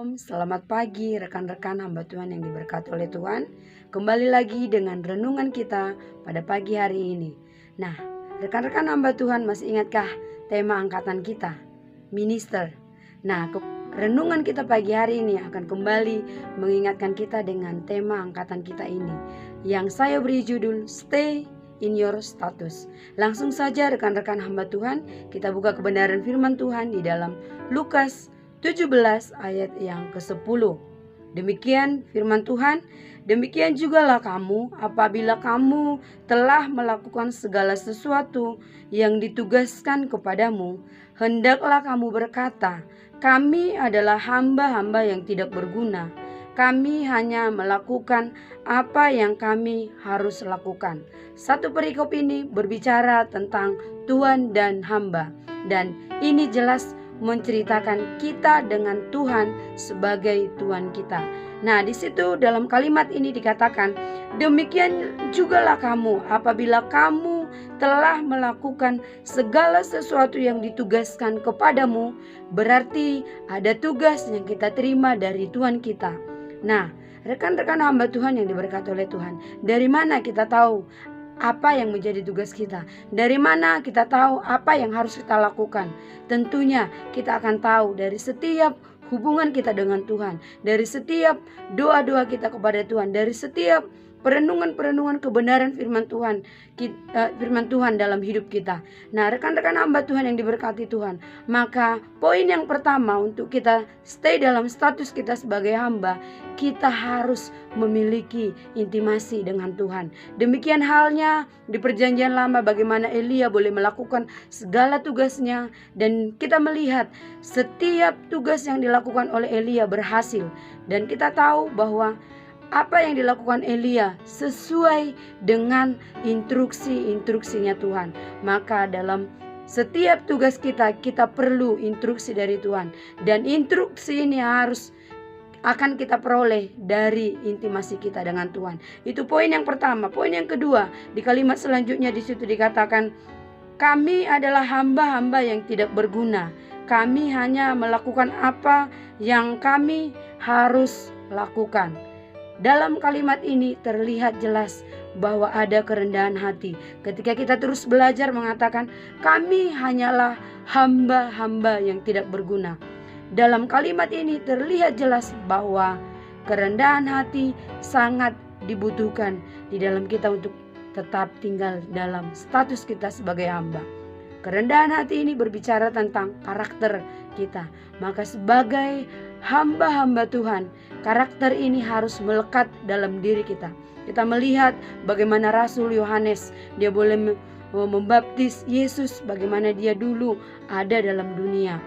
Selamat pagi rekan-rekan hamba Tuhan yang diberkati oleh Tuhan. Kembali lagi dengan renungan kita pada pagi hari ini. Nah, rekan-rekan hamba Tuhan masih ingatkah tema angkatan kita? Minister. Nah, renungan kita pagi hari ini akan kembali mengingatkan kita dengan tema angkatan kita ini, yang saya beri judul Stay in your status. Langsung saja rekan-rekan hamba Tuhan, kita buka kebenaran firman Tuhan di dalam Lukas 17 ayat yang ke-10. Demikian firman Tuhan, demikian jugalah kamu apabila kamu telah melakukan segala sesuatu yang ditugaskan kepadamu, hendaklah kamu berkata, kami adalah hamba-hamba yang tidak berguna. Kami hanya melakukan apa yang kami harus lakukan. Satu perikop ini berbicara tentang Tuhan dan hamba, dan ini jelas menceritakan kita dengan Tuhan sebagai Tuhan kita. Nah, di situ dalam kalimat ini dikatakan, demikian jugalah kamu apabila kamu telah melakukan segala sesuatu yang ditugaskan kepadamu. Berarti ada tugas yang kita terima dari Tuhan kita. Nah, rekan-rekan hamba Tuhan yang diberkati oleh Tuhan, dari mana kita tahu apa yang menjadi tugas kita? Dari mana kita tahu apa yang harus kita lakukan? Tentunya kita akan tahu dari setiap hubungan kita dengan Tuhan, dari setiap doa-doa kita kepada Tuhan, dari setiap perenungan-perenungan kebenaran firman Tuhan dalam hidup kita. Nah, rekan-rekan hamba Tuhan yang diberkati Tuhan, maka poin yang pertama untuk kita stay dalam status kita sebagai hamba, kita harus memiliki intimasi dengan Tuhan. Demikian halnya di perjanjian lama, bagaimana Elia boleh melakukan segala tugasnya, dan kita melihat setiap tugas yang dilakukan oleh Elia berhasil. Dan kita tahu bahwa apa yang dilakukan Elia sesuai dengan instruksinya Tuhan. Maka dalam setiap tugas kita perlu instruksi dari Tuhan. Dan instruksi ini akan kita peroleh dari intimasi kita dengan Tuhan. Itu poin yang pertama. Poin yang kedua, di kalimat selanjutnya di situ dikatakan, kami adalah hamba-hamba yang tidak berguna. Kami hanya melakukan apa yang kami harus lakukan. Dalam kalimat ini terlihat jelas bahwa ada kerendahan hati. Ketika kita terus belajar mengatakan, kami hanyalah hamba-hamba yang tidak berguna. Dalam kalimat ini terlihat jelas bahwa kerendahan hati sangat dibutuhkan di dalam kita untuk tetap tinggal dalam status kita sebagai hamba. Kerendahan hati ini berbicara tentang karakter kita. Maka sebagai hamba-hamba Tuhan, karakter ini harus melekat dalam diri kita. Kita melihat bagaimana Rasul Yohanes, dia boleh membaptis Yesus, bagaimana dia dulu ada dalam dunia.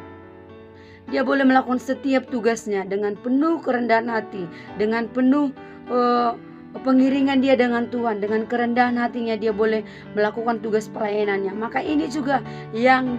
Dia boleh melakukan setiap tugasnya dengan penuh kerendahan hati, dengan penuh pengiringan dia dengan Tuhan, dengan kerendahan hatinya dia boleh melakukan tugas pelayanannya. Maka ini juga yang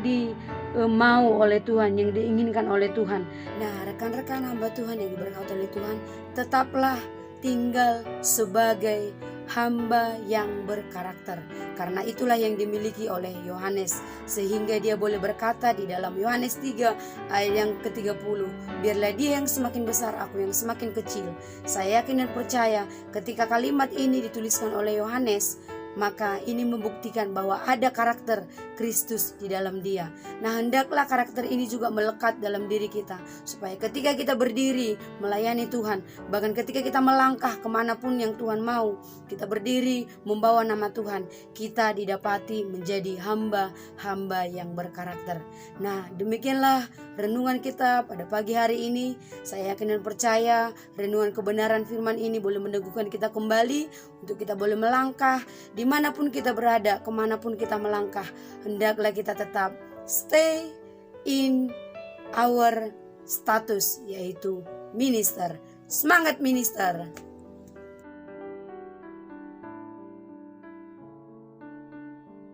mau oleh Tuhan, yang diinginkan oleh Tuhan. Nah, rekan-rekan hamba Tuhan yang diberkati oleh Tuhan, tetaplah tinggal sebagai hamba yang berkarakter. Karena itulah yang dimiliki oleh Yohanes, sehingga dia boleh berkata di dalam Yohanes 3 ayat yang ke-30, biarlah dia yang semakin besar, aku yang semakin kecil. Saya yakin dan percaya ketika kalimat ini dituliskan oleh Yohanes, maka ini membuktikan bahwa ada karakter Kristus di dalam dia. Nah, hendaklah karakter ini juga melekat dalam diri kita, supaya ketika kita berdiri melayani Tuhan, bahkan ketika kita melangkah kemanapun yang Tuhan mau, kita berdiri membawa nama Tuhan, kita didapati menjadi hamba-hamba yang berkarakter. Nah, demikianlah renungan kita pada pagi hari ini. Saya yakin dan percaya renungan kebenaran firman ini boleh meneguhkan kita kembali untuk kita boleh melangkah dimanapun kita berada, kemanapun kita melangkah. Hendaklah kita tetap stay in our status, yaitu minister. Semangat minister!